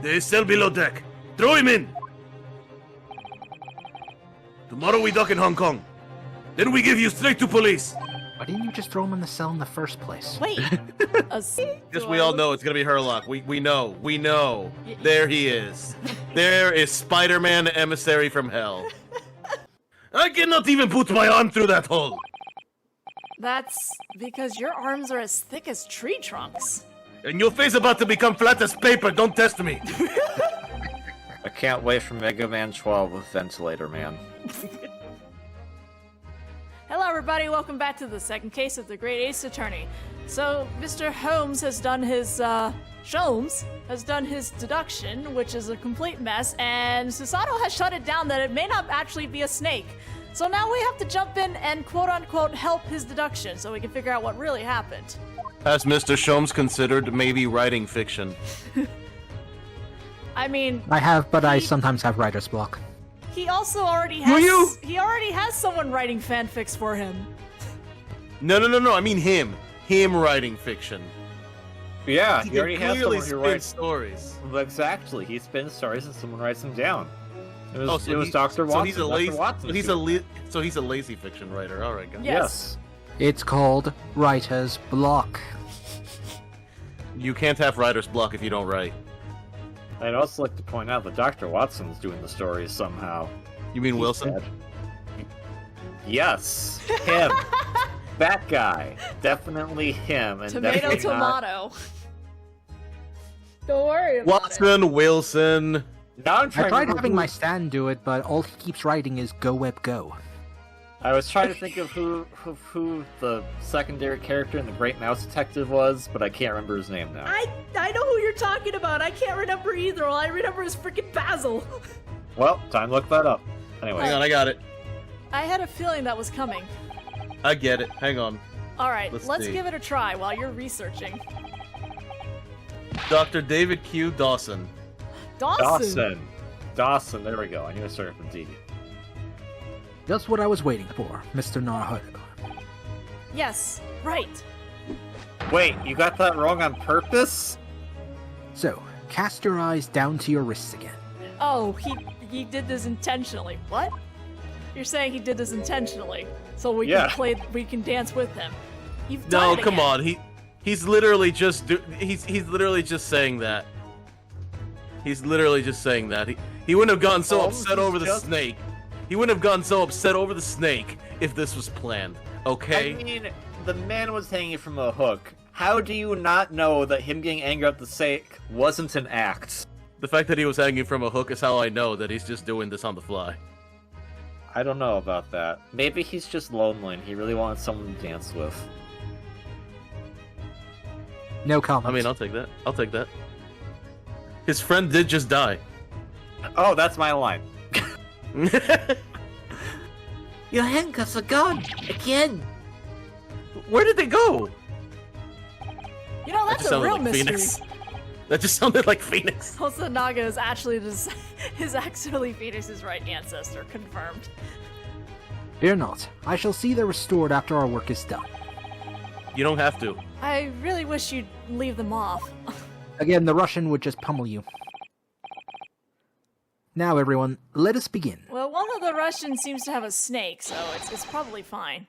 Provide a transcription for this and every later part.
There is cell below deck. Throw him in! Tomorrow we dock in Hong Kong. Then we give you straight to police. Why didn't you just throw him in the cell in the first place? Wait. Guess we all know it's gonna be Herlock. We know. There he is. There is Spider-Man, emissary from hell. I cannot even put my arm through that hole. That's because your arms are as thick as tree trunks. And your face about to become flat as paper. Don't test me. I can't wait for Mega Man 12 with Ventilator Man. Hello everybody, welcome back to the second case of the Great Ace Attorney. So, Mr. Holmes has done his, deduction, which is a complete mess, and Susato has shut it down that it may not actually be a snake. So now we have to jump in and quote-unquote help his deduction so we can figure out what really happened. Has Mr. Sholmes considered maybe writing fiction? I mean... I have, but I sometimes have writer's block. He also already has... He already has someone writing fanfics for him. No, I mean him. Him writing fiction. Yeah, he already has someone who writes stories. Exactly, he spins stories and someone writes them down. It was Dr. Watson. So he's a lazy fiction writer. All right, guys. Yes. It's called writer's block. You can't have writer's block if you don't write. I'd also like to point out that Dr. Watson's doing the stories somehow. You mean Wilson? Dead. Yes, him. That guy. Definitely him. And Tomato. Don't worry about Watson, Wilson. Now I tried having my stand do it, but all he keeps writing is "Go Web Go." I was trying to think of who the secondary character in The Great Mouse Detective was, but I can't remember his name now. I know who you're talking about. I can't remember either. All I remember is freaking Basil. Well, time to look that up. Anyway. Hang on, I got it. I had a feeling that was coming. I get it. Hang on. All right, let's see. give it a try while you're researching. Dr. David Q. Dawson. Dawson, there we go. I knew it started with D. Just what I was waiting for, Mr. Naruhodo. Yes, right. Wait, you got that wrong on purpose? So, cast your eyes down to your wrists again. Oh, he did this intentionally. What? You're saying he did this intentionally, so we can dance with him. You've done it come again. on. He's literally just he's literally just saying that. He's literally just saying that. He wouldn't have gotten so upset over the snake. He wouldn't have gotten so upset over the snake if this was planned. Okay? I mean, the man was hanging from a hook. How do you not know that him getting angry at the snake wasn't an act? The fact that he was hanging from a hook is how I know that he's just doing this on the fly. I don't know about that. Maybe he's just lonely and he really wanted someone to dance with. No comment. I mean, I'll take that. His friend did just die. Oh, that's my line. Your handcuffs are gone again. Where did they go? You know, that's a real mystery. Phoenix. That just sounded like Phoenix. Hosonaga is actually actually Phoenix's right ancestor, confirmed. Fear not. I shall see they're restored after our work is done. You don't have to. I really wish you'd leave them off. Again, the Russian would just pummel you. Now, everyone, let us begin. Well, one of the Russians seems to have a snake, so it's probably fine.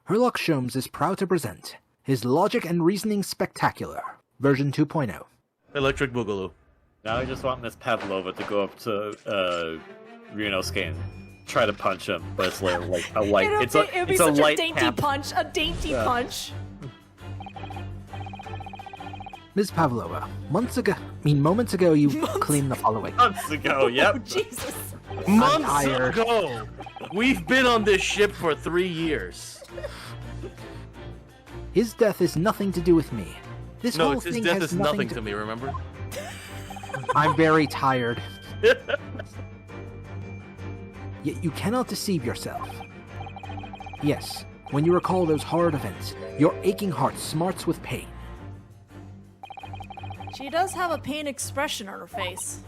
Herlock Sholmes is proud to present his Logic and Reasoning Spectacular, version 2.0. Electric Boogaloo. Now I just want Miss Pavlova to go up to Ryunosuke and try to punch him, but it's like a light. It would be such a dainty punch. A dainty punch. Ms. Pavlova, moments ago you claimed the following. Months ago, yep. Oh, Jesus. Months ago! We've been on this ship for 3 years. His death is nothing to do with me. This whole his thing death has is nothing to me, remember? I'm very tired. Yet you cannot deceive yourself. Yes, when you recall those horrid events, your aching heart smarts with pain. She does have a pain expression on her face.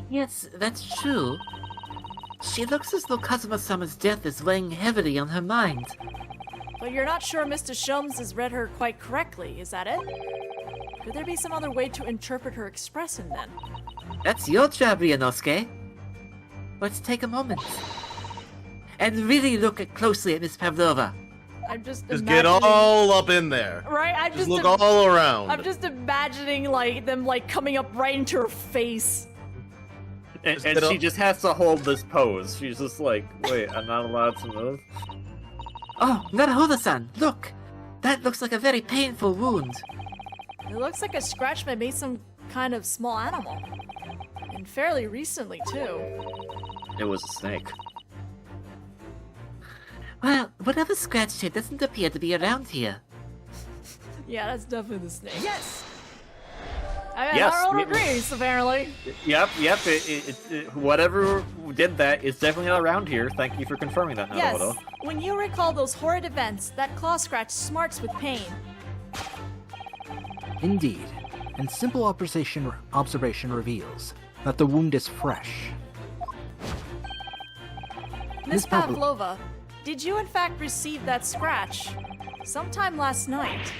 Yes, that's true. She looks as though Kazuma-sama's death is weighing heavily on her mind. But you're not sure Mr. Sholmes has read her quite correctly, is that it? Could there be some other way to interpret her expression then? That's your job, Ryunosuke. Let's take a moment. And really look closely at Miss Pavlova. I'm just get all up in there. Right? I'm Just look all around. I'm just imagining like them like coming up right into her face. And she just has to hold this pose. She's just like, wait, I'm not allowed to move? Oh, Naruhodo-san, look! That looks like a very painful wound. It looks like a scratch by some kind of small animal. And fairly recently, too. It was a snake. Well, whatever scratched it doesn't appear to be around here. Yeah, that's definitely the snake. Yes! I mean, Yes, Harold we- agrees, apparently. Yep, whatever did that is definitely not around here. Thank you for confirming that, Yes, Naruhodo. when you recall those horrid events, that claw scratch smarts with pain. Indeed, and simple observation reveals that the wound is fresh. Miss Miss Pavlo- Pavlova, did you in fact receive that scratch sometime last night?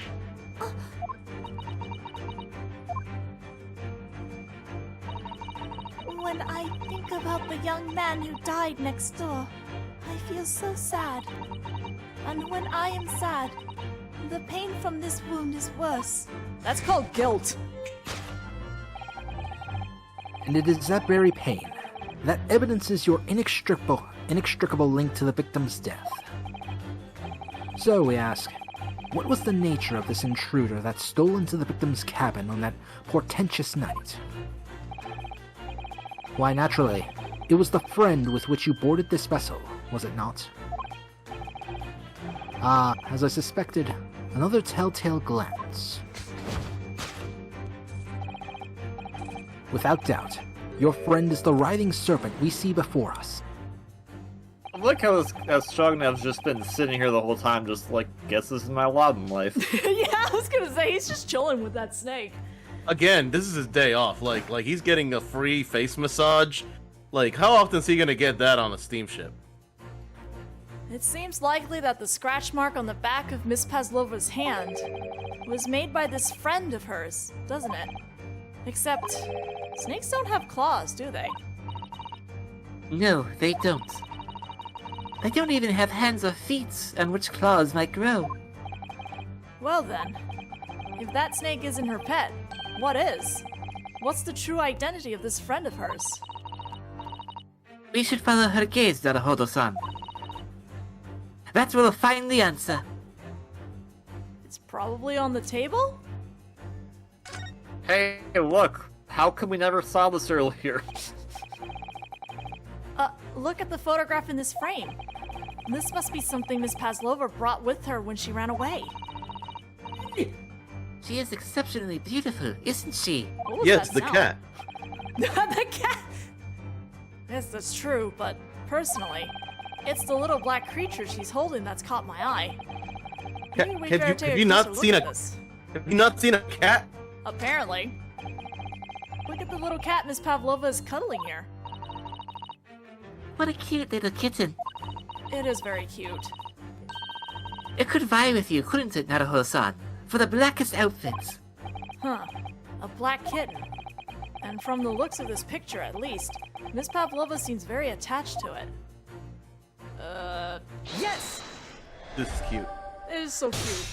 When I think about the young man who died next door, I feel so sad. And when I am sad, the pain from this wound is worse. That's called guilt. And it is that very pain that evidences your inextricable link to the victim's death. So we ask, what was the nature of this intruder that stole into the victim's cabin on that portentous night? Why, naturally, it was the friend with which you boarded this vessel, was it not? Ah, as I suspected, another telltale glance. Without doubt, your friend is the writhing serpent we see before us. I like how Shogunev's just been sitting here the whole time, just like, guess this is my lot in life. Yeah, I was gonna say, he's just chilling with that snake. Again, this is his day off. Like he's getting a free face massage. Like, how often is he gonna get that on a steamship? It seems likely that the scratch mark on the back of Miss Pavlova's hand was made by this friend of hers, doesn't it? Except, snakes don't have claws, do they? No, they don't. They don't even have hands or feet on which claws might grow. Well then, if that snake isn't her pet, what is? What's the true identity of this friend of hers? We should follow her gaze, Naruhodo-san. That will find the answer. It's probably on the table? Hey, look! How come we never saw this earlier? Look at the photograph in this frame. This must be something Miss Pavlova brought with her when she ran away. She is exceptionally beautiful, isn't she? What was Yes, that the sound? cat. The cat! Yes, that's true, but personally, it's the little black creature she's holding that's caught my eye. Maybe we better take Have a you not closer seen look a at this. Have you not seen a cat? Apparently. Look at the little cat Miss Pavlova is cuddling here. What a cute little kitten. It is very cute. It could vie with you, couldn't it, Naruhodo-san? For the blackest outfits. Huh. A black kitten. And from the looks of this picture, at least, Miss Pavlova seems very attached to it. Yes! This is cute. It is so cute.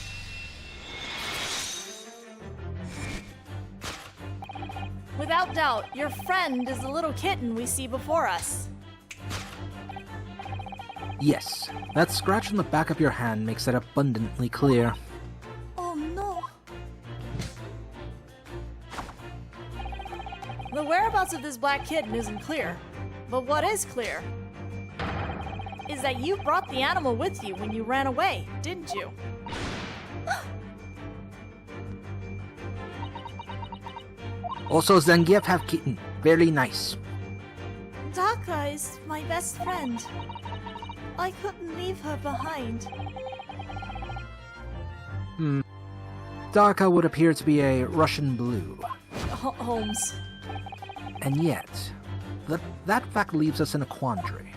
Without doubt, your friend is the little kitten we see before us. Yes, that scratch on the back of your hand makes that abundantly clear. Oh no. The whereabouts of this black kitten isn't clear. But what is clear is that you brought the animal with you when you ran away, didn't you? Also, Zangief have kitten. Very nice. Daka is my best friend. I couldn't leave her behind. Daka would appear to be a Russian blue. Holmes. And yet, that fact leaves us in a quandary.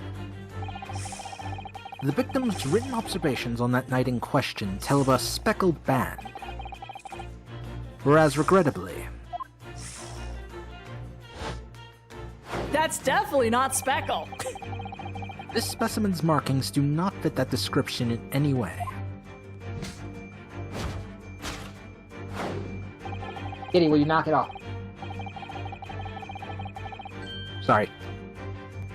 The victim's written observations on that night in question tell of a speckled band. whereas regrettably, That's definitely not Speckle. this specimen's markings do not fit that description in any way. Kitty, will you knock it off? Sorry.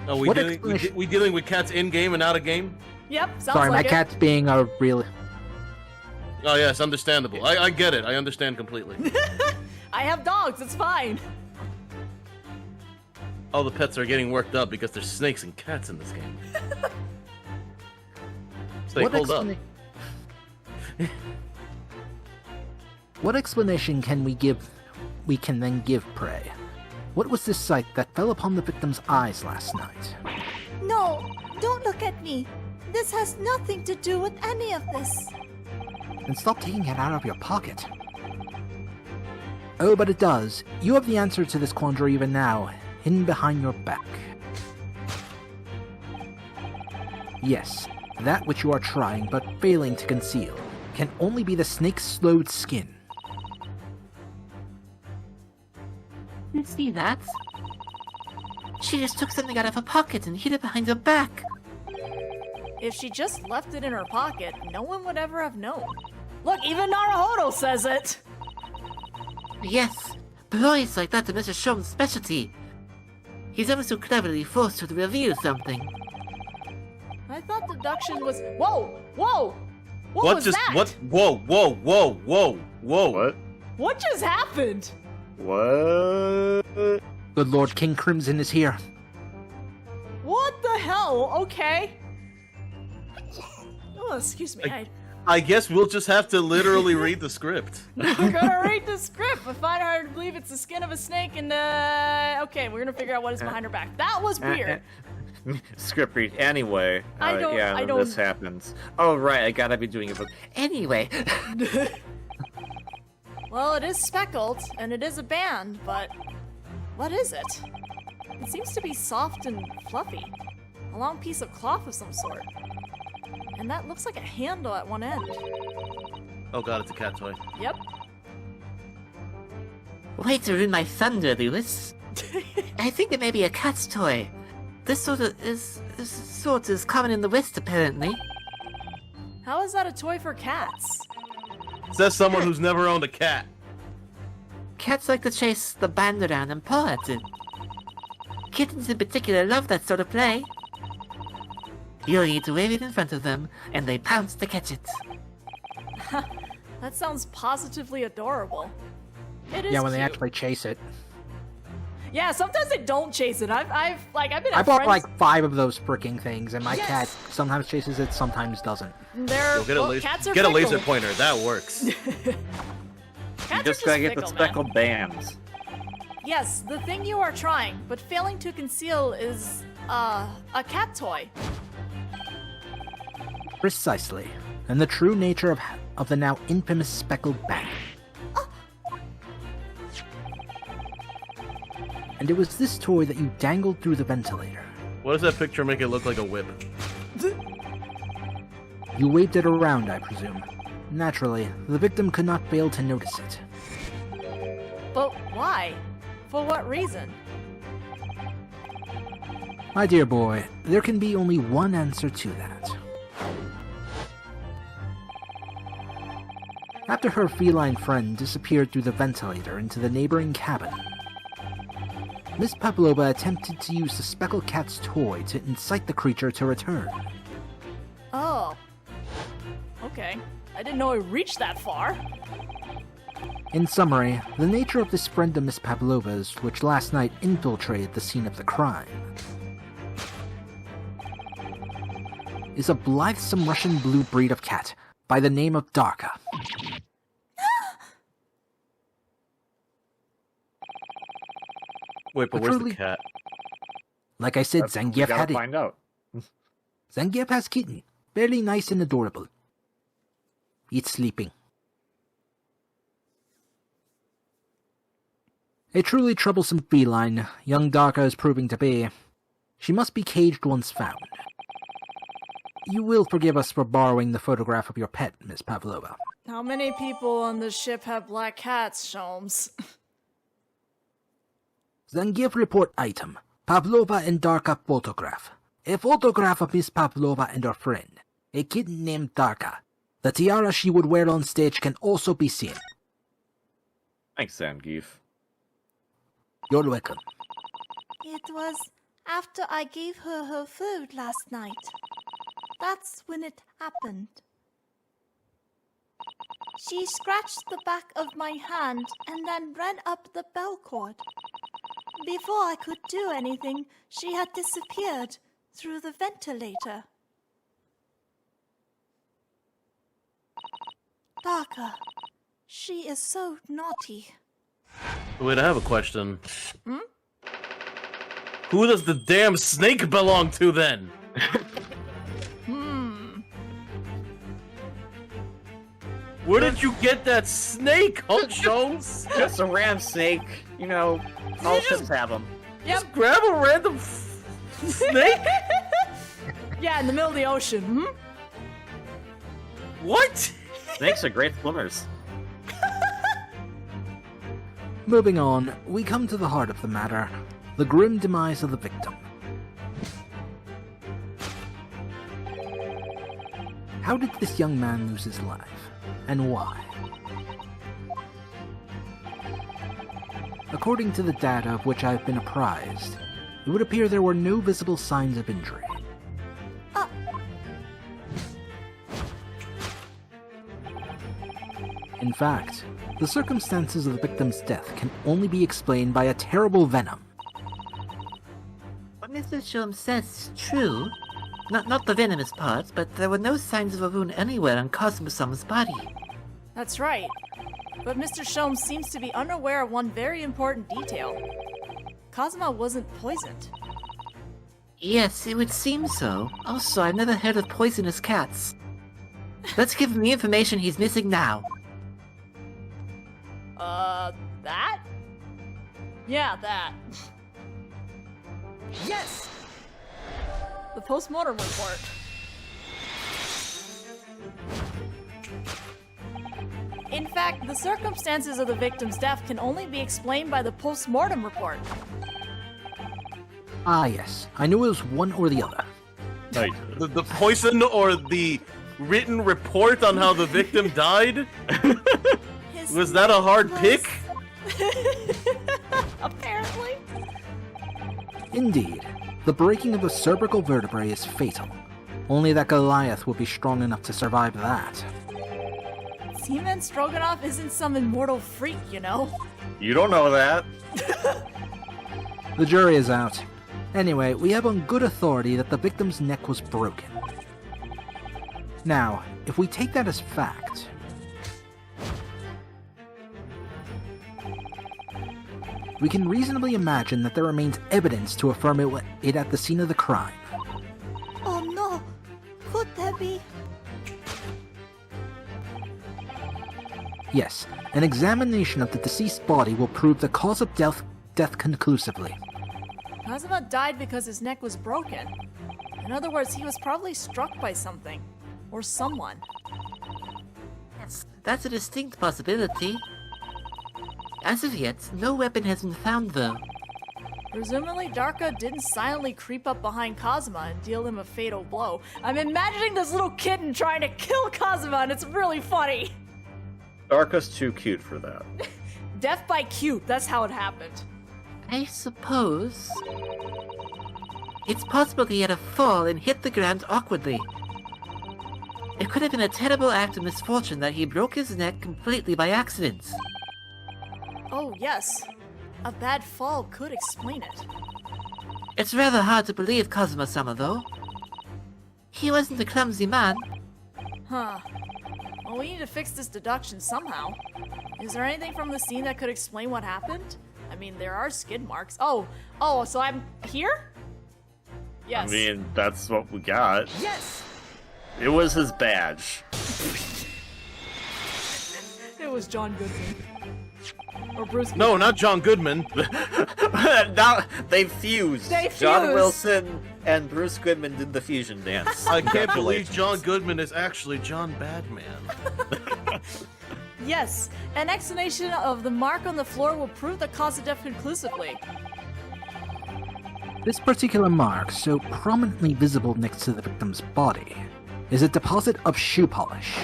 Oh, What explanation- we dealing with cats in game and out of game? Yep, sounds Sorry, my like it. cat's being a real... Oh yes, understandable. I get it. I understand completely. I have dogs, it's fine. All the pets are getting worked up because there's snakes and cats in this game. Stay What pulled up. What explanation can we can then give, pray? What was this sight that fell upon the victim's eyes last night? No, don't look at me. This has nothing to do with any of this. Then stop taking it out of your pocket. Oh, but it does. You have the answer to this quandary even now, hidden behind your back. Yes, that which you are trying but failing to conceal can only be the snake's slowed skin. You see that? She just took something out of her pocket and hid it behind her back. If she just left it in her pocket, no one would ever have known. Look, even Naruhodo says it! Yes, boys like that are Mr. Shone's specialty. He's ever so cleverly forced her to reveal something. I thought deduction was... Whoa! Whoa! What was that? What? Whoa! Whoa! Whoa! Whoa! Whoa! What? What just happened? What? Good Lord, King Crimson is here. What the hell? Okay. Oh, excuse me. I guess we'll just have to literally read the script. We're gonna read the script. I find it hard to believe it's the skin of a snake and, okay, we're gonna figure out what is behind her back. That was weird. Script read anyway. I don't- Yeah, I then don't- this happens. Oh right, I gotta be doing it. Anyway, Well, it is speckled, and it is a band, but what is it? It seems to be soft and fluffy. A long piece of cloth of some sort. And that looks like a handle at one end. Oh god, it's a cat toy. Yep. way to ruin my thunder, Lewis. I think it may be a cat's toy. This sort is common in the West, apparently. How is that a toy for cats? Says someone who's never owned a cat. Cats like to chase the band around and paw at it. Kittens in particular love that sort of play. You need to wave it in front of them, and they pounce to catch it. That sounds positively adorable. It is Yeah, when they cute. actually chase it. Yeah, sometimes they don't chase it. I've been. I at bought friends- like 5 of those freaking things, and my Yes. cat sometimes chases it, sometimes doesn't. They're You'll get a, well, laser, cats are get a laser fickle. pointer. That works. Cats Just are gotta get the fickle, man. speckled bands. Yes, the thing you are trying, but failing to conceal is, a cat toy. Precisely. And the true nature of the now infamous speckled bat. And it was this toy that you dangled through the ventilator. What does that picture make it look like a whip? You waved it around, I presume. Naturally, the victim could not fail to notice it. But why? For what reason? My dear boy, there can be only one answer to that. After her feline friend disappeared through the ventilator into the neighboring cabin, Miss Pavlova attempted to use the speckled cat's toy to incite the creature to return. Oh. Okay. I didn't know it reached that far. In summary, the nature of this friend of Miss Pavlova's, which last night infiltrated the scene of the crime, is a blithesome Russian blue breed of cat by the name of Darka. Wait, but where's Truly- the cat? Like I said, We Zangief gotta had it. find out. Zangief has kitten. Fairly nice and adorable. It's sleeping. A truly troublesome feline, young Darka is proving to be. She must be caged once found. You will forgive us for borrowing the photograph of your pet, Miss Pavlova. How many people on the ship have black cats, Sholmes? Zangief report item. Pavlova and Darka photograph. A photograph of Miss Pavlova and her friend, a kitten named Darka. The tiara she would wear on stage can also be seen. Thanks, Zangief. You're welcome. It was after I gave her her food last night. That's when it happened. She scratched the back of my hand and then ran up the bell cord. Before I could do anything, she had disappeared through the ventilator. Darka, she is so naughty. Wait, I have a question. Who does the damn snake belong to then? Where did you get that snake, Hulk Jones? Just a ram snake. You know, all ships have them. Just grab a random snake? Yeah, in the middle of the ocean. What? Snakes are great swimmers. Moving on, we come to the heart of the matter. The grim demise of the victim. How did this young man lose his life? And why? According to the data of which I've been apprised, it would appear there were no visible signs of injury. In fact, the circumstances of the victim's death can only be explained by a terrible venom. What Mr. Sholmes says is true. Not the venomous parts, but there were no signs of a wound anywhere on Cosmo-sama's body. That's right. But Mr. Sholmes seems to be unaware of one very important detail. Kazuma wasn't poisoned. Yes, it would seem so. Also, I've never heard of poisonous cats. Let's give him the information he's missing now. That? Yeah, that. Yes! The post-mortem report. In fact, the circumstances of the victim's death can only be explained by the post-mortem report. Ah yes, I knew it was one or the other. The poison or the written report on how the victim died? Was that a hard pick? Apparently. Indeed, the breaking of the cervical vertebrae is fatal. Only that Goliath would be strong enough to survive that. Seaman Stroganoff isn't some immortal freak, you know? You don't know that. The jury is out. Anyway, we have on good authority that the victim's neck was broken. Now, if we take that as fact, we can reasonably imagine that there remains evidence to affirm it at the scene of the crime. Oh no! Could there be? Yes, an examination of the deceased body will prove the cause of death conclusively. Kazuma died because his neck was broken. In other words, he was probably struck by something. Or someone. Yes, that's a distinct possibility. As of yet, no weapon has been found, though. Presumably, Darka didn't silently creep up behind Kazuma and deal him a fatal blow. I'm imagining this little kitten trying to kill Kazuma, and it's really funny. Darka's too cute for that. Death by cute, that's how it happened. I suppose... It's possible he had a fall and hit the ground awkwardly. It could have been a terrible act of misfortune that he broke his neck completely by accident. Oh, yes. A bad fall could explain it. It's rather hard to believe Kazuma-sama, though. He wasn't a clumsy man. Huh. Well, we need to fix this deduction somehow. Is there anything from the scene that could explain what happened? I mean, there are skid marks. Oh, so I'm here? Yes. I mean, that's what we got. Yes! It was his badge. It was John Goodman. Or Bruce No, not John Goodman. Now they fused. They John fused. Wilson and Bruce Goodman did the fusion dance. I can't believe John Goodman is actually John Badman. Yes, an explanation of the mark on the floor will prove the cause of death conclusively. This particular mark, so prominently visible next to the victim's body, is a deposit of shoe polish.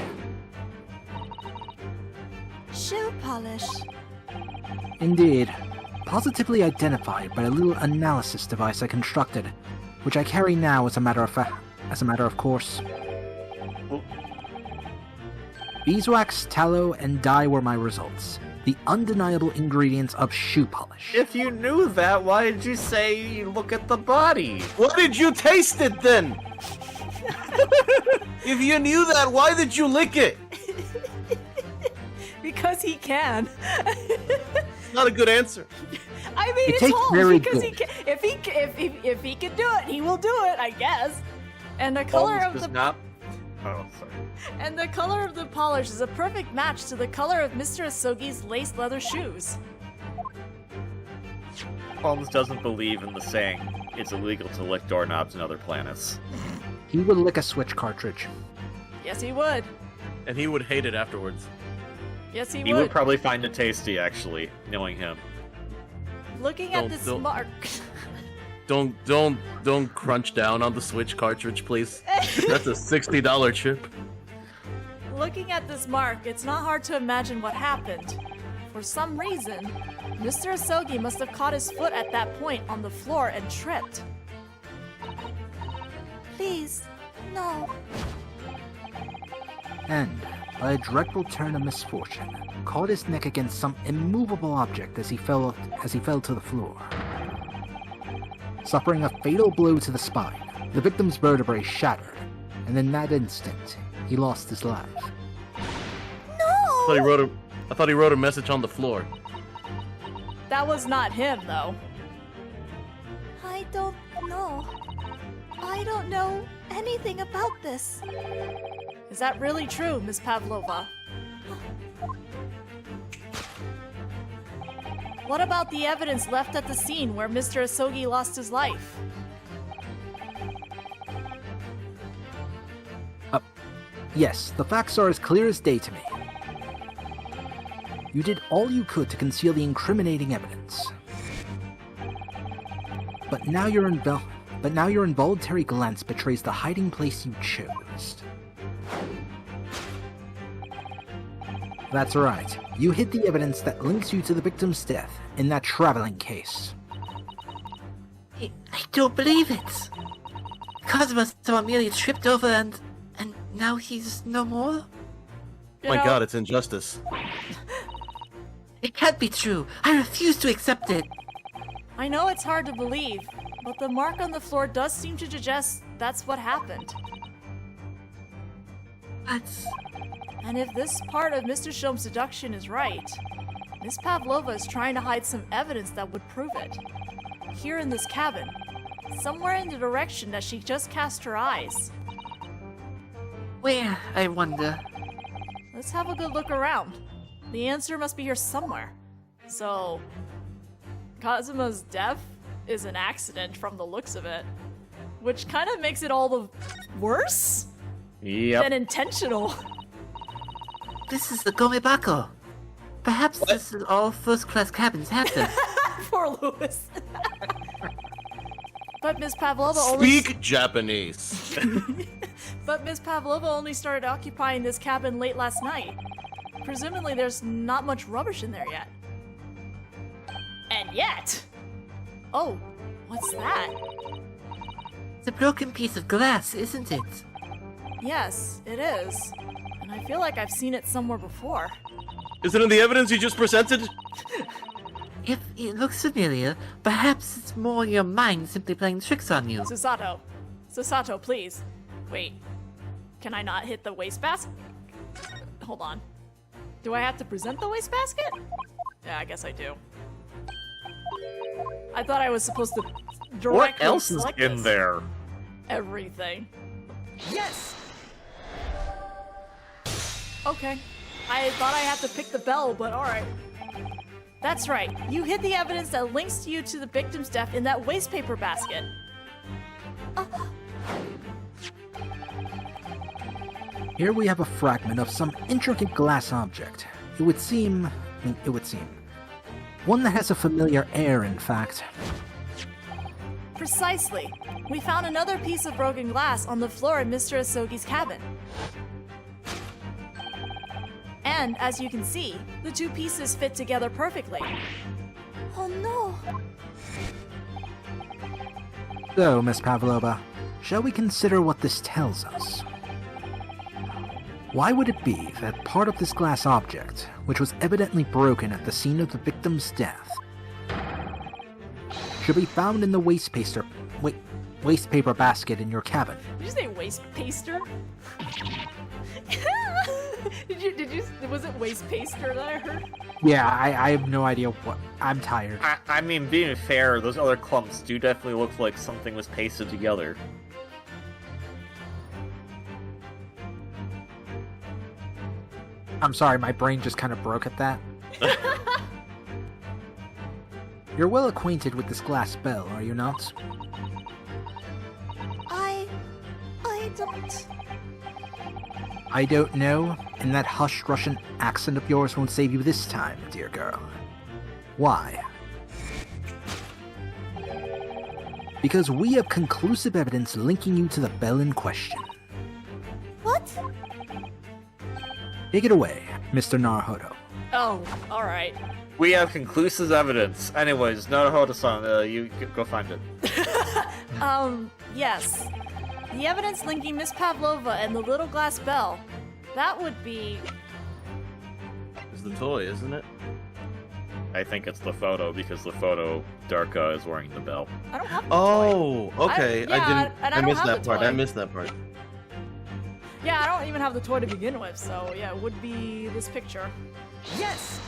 Shoe polish. Indeed, positively identified by a little analysis device I constructed, which I carry now as a matter of course. Beeswax, tallow, and dye were my results. The undeniable ingredients of shoe polish. If you knew that, why did you say look at the body? Why did you taste it then? If you knew that, why did you lick it? Because he can. Not a good answer. I mean, It it's tastes Holmes very because good. if he can do it, he will do it, I guess. And the color Holmes of does the not. Oh, sorry. and the color of the polish is a perfect match to the color of Mr. Asogi's laced leather shoes. Holmes doesn't believe in the saying, it's illegal to lick doorknobs in other planets. He would lick a Switch cartridge. Yes, he would. And he would hate it afterwards. Yes, he He would. would probably find it tasty, actually, knowing him. Looking at Don't- this don't- mark. Don't crunch down on the Switch cartridge, please. That's a $60 chip. Looking at this mark, it's not hard to imagine what happened. For some reason, Mr. Asogi must have caught his foot at that point on the floor and tripped. Please, no. And, by a dreadful turn of misfortune, caught his neck against some immovable object as he fell to the floor. Suffering a fatal blow to the spine, the victim's vertebrae shattered, and in that instant, he lost his life. I thought he wrote a message on the floor. That was not him, though. I don't know. I don't know anything about this. Is that really true, Miss Pavlova? What about the evidence left at the scene where Mr. Asogi lost his life? Yes, the facts are as clear as day to me. You did all you could to conceal the incriminating evidence. But now your involuntary glance betrays the hiding place you chose. That's right. You hid the evidence that links you to the victim's death in that traveling case. I don't believe it. Cosmo saw merely tripped over and now he's no more? You My know, god, it's injustice. It can't be true. I refuse to accept it. I know it's hard to believe, but the mark on the floor does seem to suggest that's what happened. But And if this part of Mr. Shom's deduction is right, Miss Pavlova is trying to hide some evidence that would prove it. Here in this cabin, somewhere in the direction that she just cast her eyes. where, I wonder? Let's have a good look around. The answer must be here somewhere. So, Kazuma's death is an accident from the looks of it, which kind of makes it all the worse Yep. than intentional. This is the Gomebako. Perhaps this is all first-class cabins have them. Poor Lewis. But Miss Pavlova only Speak Japanese. But Miss Pavlova only started occupying this cabin late last night. Presumably there's not much rubbish in there yet. And yet! Oh, what's that? It's a broken piece of glass, isn't it? Yes, it is. And I feel like I've seen it somewhere before. Is it in the evidence you just presented? If it looks familiar, perhaps it's more your mind simply playing tricks on you. Susato, please. Wait. Can I not hit the wastebasket? Hold on. Do I have to present the wastebasket? Yeah, I guess I do. I thought I was supposed to directly What else is select in this. there? Everything. Yes! Okay. I thought I had to pick the bell, but alright. That's right. You hid the evidence that links you to the victim's death in that wastepaper basket. Here we have a fragment of some intricate glass object. It would seem... One that has a familiar air, in fact. Precisely. We found another piece of broken glass on the floor in Mr. Asogi's cabin. And, as you can see, the two pieces fit together perfectly. Oh no! So, Miss Pavlova, shall we consider what this tells us? Why would it be that part of this glass object, which was evidently broken at the scene of the victim's death, should be found in the waste paper basket in your cabin? Did you say waste paster? Was it waste paster that I heard? Yeah, I have no idea what... I'm tired. I mean, being fair, those other clumps do definitely look like something was pasted together. I'm sorry, my brain just kind of broke at that. You're well acquainted with this glass bell, are you not? I don't... I don't know, and that hushed Russian accent of yours won't save you this time, dear girl. Why? Because we have conclusive evidence linking you to the bell in question. What? Take it away, Mr. Naruhodo. Oh, alright. We have conclusive evidence. Anyways, Naruhodo-san, you go find it. Yes. The evidence linking Miss Pavlova and the little glass bell. That would be... It's the toy, isn't it? I think it's the photo, because the photo, Darka is wearing the bell. I don't have the toy. Oh, okay. I missed have that the part. toy. I missed that part. Yeah, I don't even have the toy to begin with, so yeah, it would be this picture. Yes!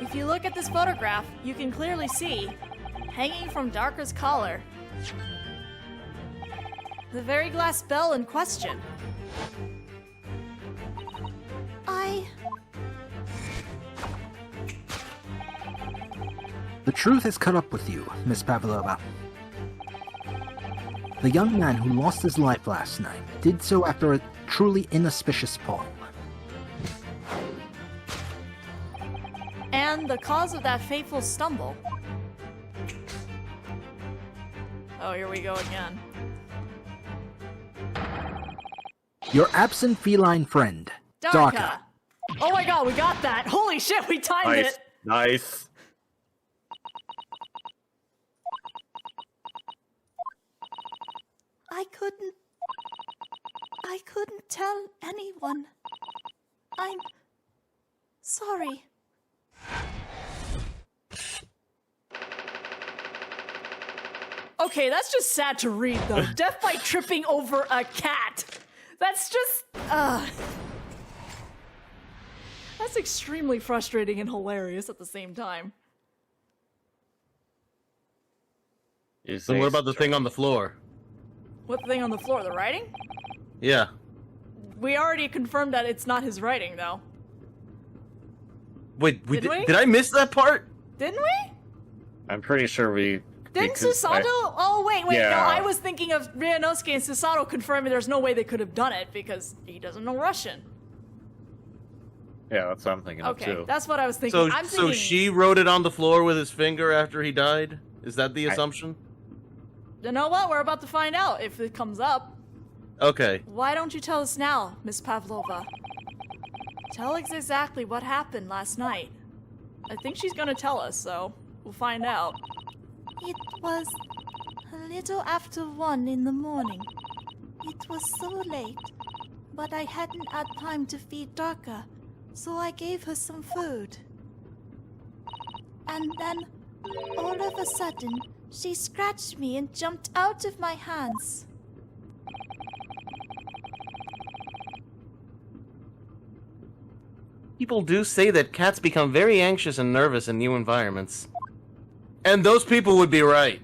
If you look at this photograph, you can clearly see, hanging from Darka's collar, the very glass bell in question. The truth has caught up with you, Miss Pavlova. The young man who lost his life last night did so after a truly inauspicious fall. And the cause of that fateful stumble. Oh, here we go again. Your absent feline friend, Darka. Oh my god, we got that! Holy shit, we timed Nice. it! Nice. I couldn't tell anyone. I'm sorry. Okay, that's just sad to read, though. Death by tripping over a cat. That's just, That's extremely frustrating and hilarious at the same time. So what about the thing on the floor? What thing on the floor? The writing? Yeah. We already confirmed that it's not his writing, though. Wait, Did we? did I miss that part? Didn't we? I'm pretty sure we... Didn't because Susato? Oh, wait, no, Yeah. I was thinking of Ryunosuke and Susato confirming there's no way they could have done it because he doesn't know Russian. Yeah, that's what I'm thinking of, Okay, too. that's what I was thinking. So, I'm thinking... so she wrote it on the floor with his finger after he died? Is that the assumption? You know what? We're about to find out if it comes up. Okay. Why don't you tell us now, Miss Pavlova? Tell us exactly what happened last night. I think she's gonna tell us, so we'll find out. It was a little after 1 in the morning. It was so late, but I hadn't had time to feed Darka, so I gave her some food. And then, all of a sudden, she scratched me and jumped out of my hands. People do say that cats become very anxious and nervous in new environments. And those people would be right.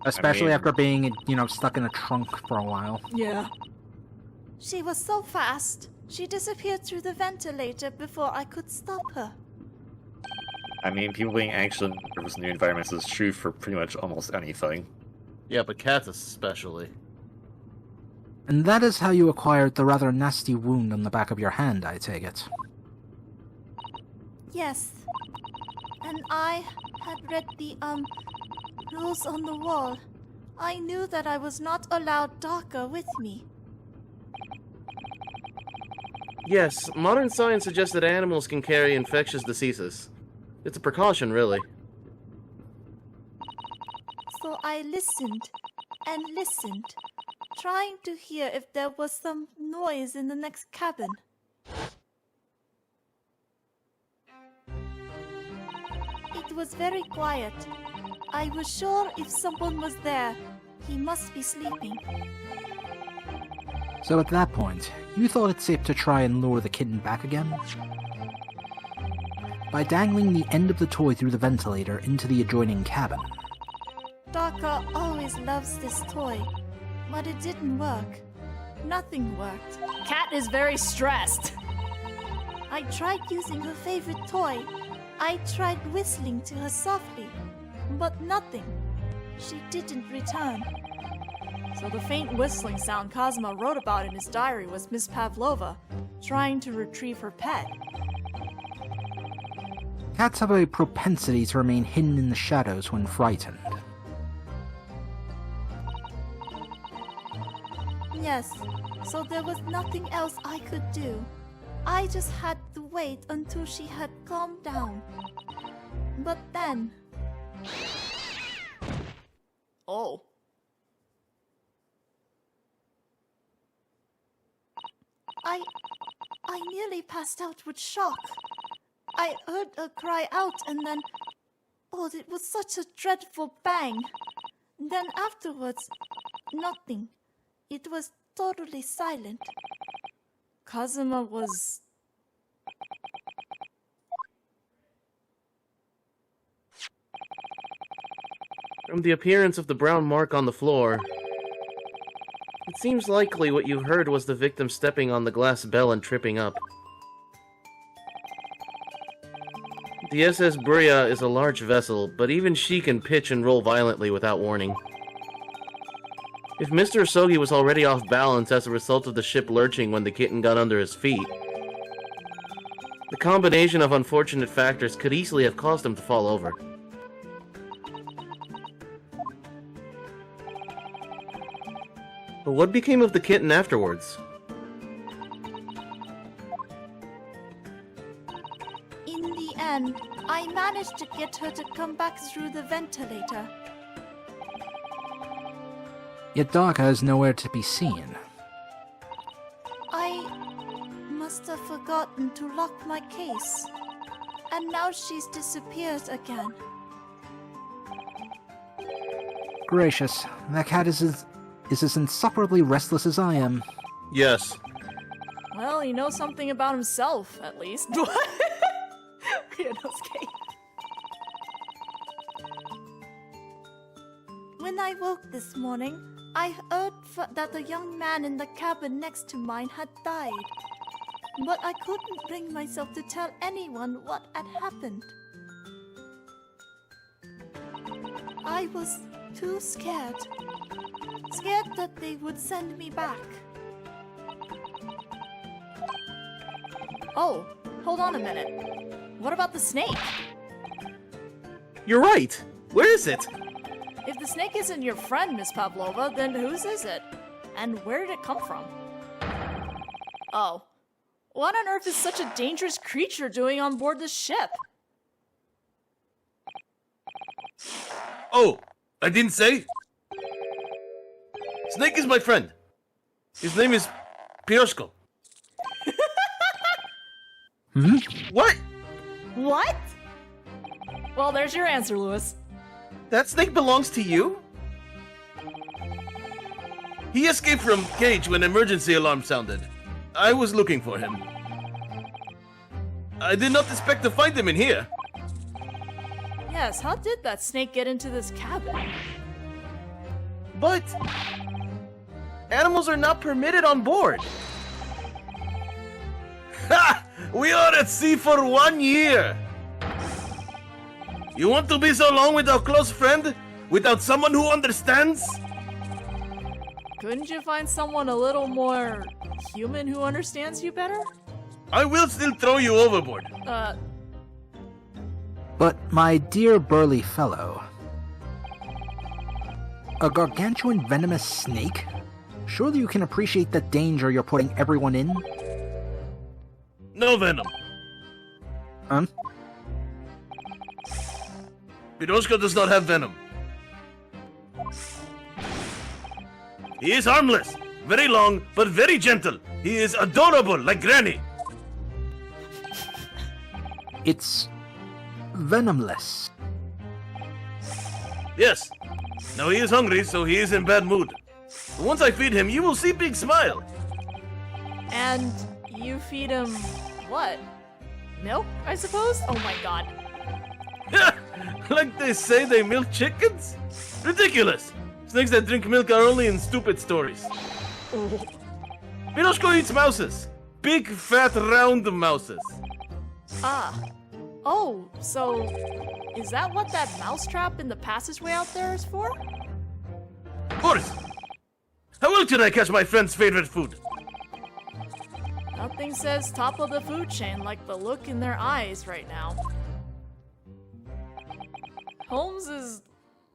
Especially I mean- after being, stuck in a trunk for a while. Yeah. She was so fast, she disappeared through the ventilator before I could stop her. I mean, people being anxious and nervous in new environments is true for pretty much almost anything. Yeah, but cats especially. And that is how you acquired the rather nasty wound on the back of your hand, I take it. Yes. And I had read the, rules on the wall. I knew that I was not allowed Darker with me. Yes, modern science suggests that animals can carry infectious diseases. It's a precaution, really. So I listened and listened, trying to hear if there was some noise in the next cabin. It was very quiet. I was sure if someone was there, he must be sleeping. So at that point, you thought it safe to try and lure the kitten back again? By dangling the end of the toy through the ventilator into the adjoining cabin. Darker always loves this toy, but it didn't work. Nothing worked. Cat is very stressed. I tried using her favorite toy. I tried whistling to her softly, but nothing. She didn't return. So the faint whistling sound Kazuma wrote about in his diary was Miss Pavlova trying to retrieve her pet. Cats have a propensity to remain hidden in the shadows when frightened. Yes, so there was nothing else I could do. I just had to wait until she had calmed down. But then... Oh. I nearly passed out with shock. I heard her cry out and then... Oh, it was such a dreadful bang. Then afterwards, nothing. It was totally silent. Kazuma was... From the appearance of the brown mark on the floor, it seems likely what you heard was the victim stepping on the glass bell and tripping up. The SS Buria is a large vessel, but even she can pitch and roll violently without warning. If Mr. Asogi was already off balance as a result of the ship lurching when the kitten got under his feet, the combination of unfortunate factors could easily have caused him to fall over. But what became of the kitten afterwards? In the end, I managed to get her to come back through the ventilator. Yet Darka is nowhere to be seen. I must have forgotten to lock my case. And now she's disappeared again. Gracious, that cat is as insufferably restless as I am. Yes. Well, he knows something about himself, at least. Ryunosuke. When I woke this morning, I heard that the young man in the cabin next to mine had died. But I couldn't bring myself to tell anyone what had happened. I was too scared. Scared that they would send me back. Oh, hold on a minute. What about the snake? You're right! Where is it? If the snake isn't your friend, Miss Pavlova, then whose is it? And where did it come from? Oh. What on earth is such a dangerous creature doing on board this ship? Oh, I didn't say? Snake is my friend. His name is Piroshko. What? What? Well, there's your answer, Lewis. That snake belongs to you? He escaped from cage when emergency alarm sounded. I was looking for him. I did not expect to find him in here. Yes, how did that snake get into this cabin? But animals are not permitted on board. Ha! We are at sea for 1 year. You want to be so long without close friend? Without someone who understands? Couldn't you find someone a little more human who understands you better? I will still throw you overboard. But, my dear burly fellow, a gargantuan venomous snake? Surely you can appreciate the danger you're putting everyone in? No venom. Huh? Piroshka does not have venom. He is harmless, very long, but very gentle. He is adorable, like Granny. It's venomless. Yes. Now he is hungry, so he is in bad mood. But once I feed him, you will see Big Smile. And you feed him what? Milk, I suppose? Oh my god. Like they say they milk chickens? Ridiculous! Snakes that drink milk are only in stupid stories. Piroshko eats mouses. Big, fat, round mouses. Ah. Oh, so is that what that mousetrap in the passageway out there is for? Of course. How else can I catch my friend's favorite food? Nothing says top of the food chain like the look in their eyes right now. Holmes's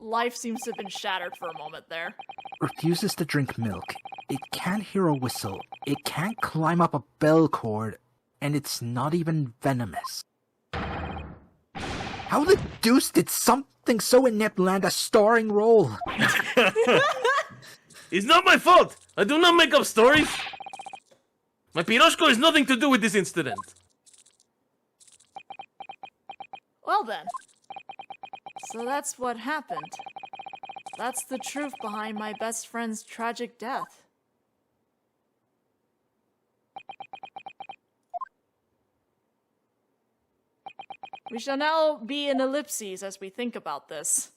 life seems to have been shattered for a moment there. Refuses to drink milk. It can't hear a whistle. It can't climb up a bell cord. And it's not even venomous. How the deuce did something so inept land a starring role? It's not my fault. I do not make up stories. My Piroshko has nothing to do with this incident. Well then. So that's what happened. That's the truth behind my best friend's tragic death. We shall now be in ellipses as we think about this.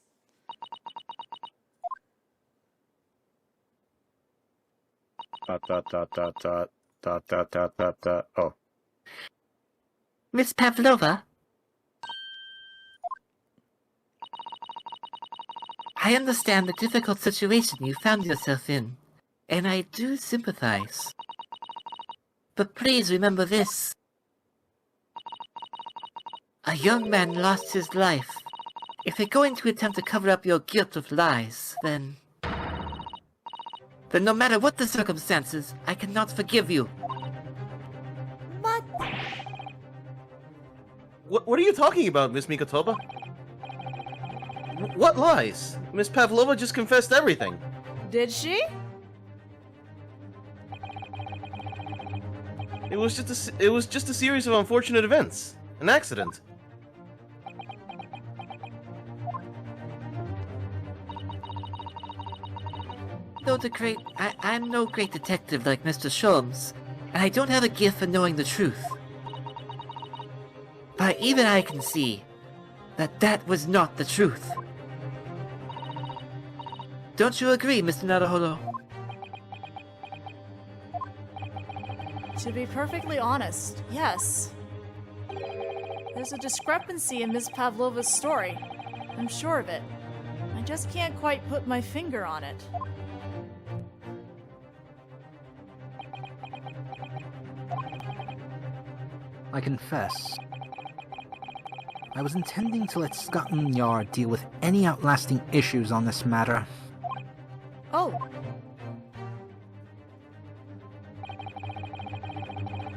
Oh. Miss Pavlova? I understand the difficult situation you found yourself in, and I do sympathize. But please remember this. A young man lost his life. If you're going to attempt to cover up your guilt with lies, then no matter what the circumstances, I cannot forgive you. But What are you talking about, Miss Mikotoba? What lies? Miss Pavlova just confessed everything. Did she? It was just a series of unfortunate events. An accident. I'm no great detective like Mr. Sholmes, and I don't have a gift for knowing the truth. But even I can see that was not the truth. Don't you agree, Mr. Naruhodo? To be perfectly honest, yes. There's a discrepancy in Miss Pavlova's story. I'm sure of it. I just can't quite put my finger on it. I confess. I was intending to let Scotland Yard deal with any outlasting issues on this matter. Oh,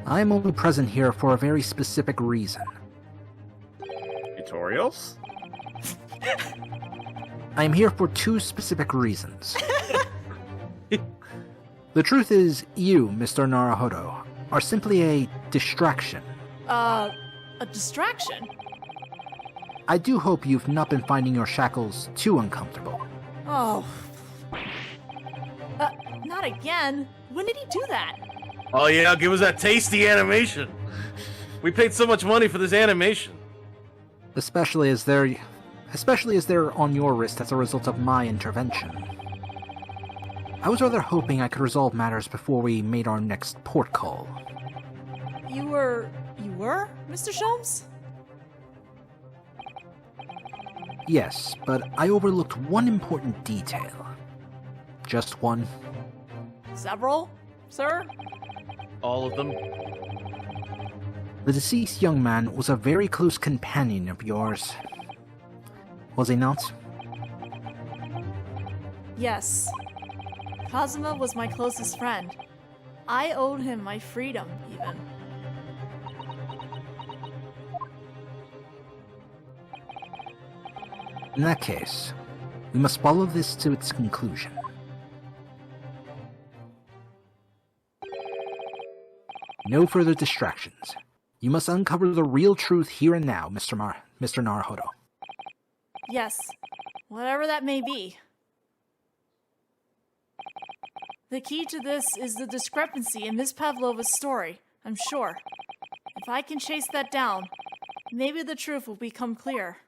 I am only present here for a very specific reason. Tutorials? I am here for two specific reasons. The truth is, you, Mr. Naruhodo, are simply a distraction. a distraction? I do hope you've not been finding your shackles too uncomfortable. Oh. Not again. When did he do that? Oh yeah, give us that tasty animation. We paid so much money for this animation. Especially as they're on your wrist as a result of my intervention. I was rather hoping I could resolve matters before we made our next port call. You were, Mr. Sholmes? Yes, but I overlooked one important detail. Just one. Several, sir? All of them. The deceased young man was a very close companion of yours. Was he not? Yes. Kazuma was my closest friend. I owed him my freedom, even. In that case, we must follow this to its conclusion. No further distractions. You must uncover the real truth here and now, Mr. Naruhodo. Yes, whatever that may be. The key to this is the discrepancy in Miss Pavlova's story, I'm sure. If I can chase that down, maybe the truth will become clear.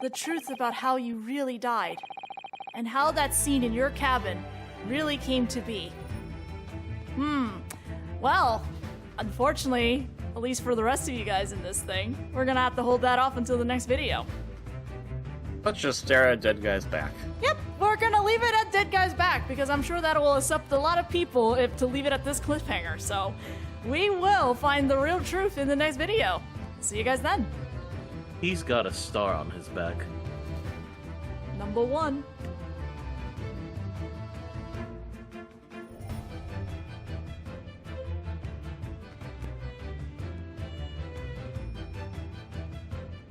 The truth about how you really died, and how that scene in your cabin really came to be. Well, unfortunately, at least for the rest of you guys in this thing, we're gonna have to hold that off until the next video. Let's just stare at dead guy's back. Yep, we're gonna leave it at Dead Guy's Back, because I'm sure that will accept a lot of people if to leave it at this cliffhanger, so we will find the real truth in the next video. See you guys then. He's got a star on his back. Number 1.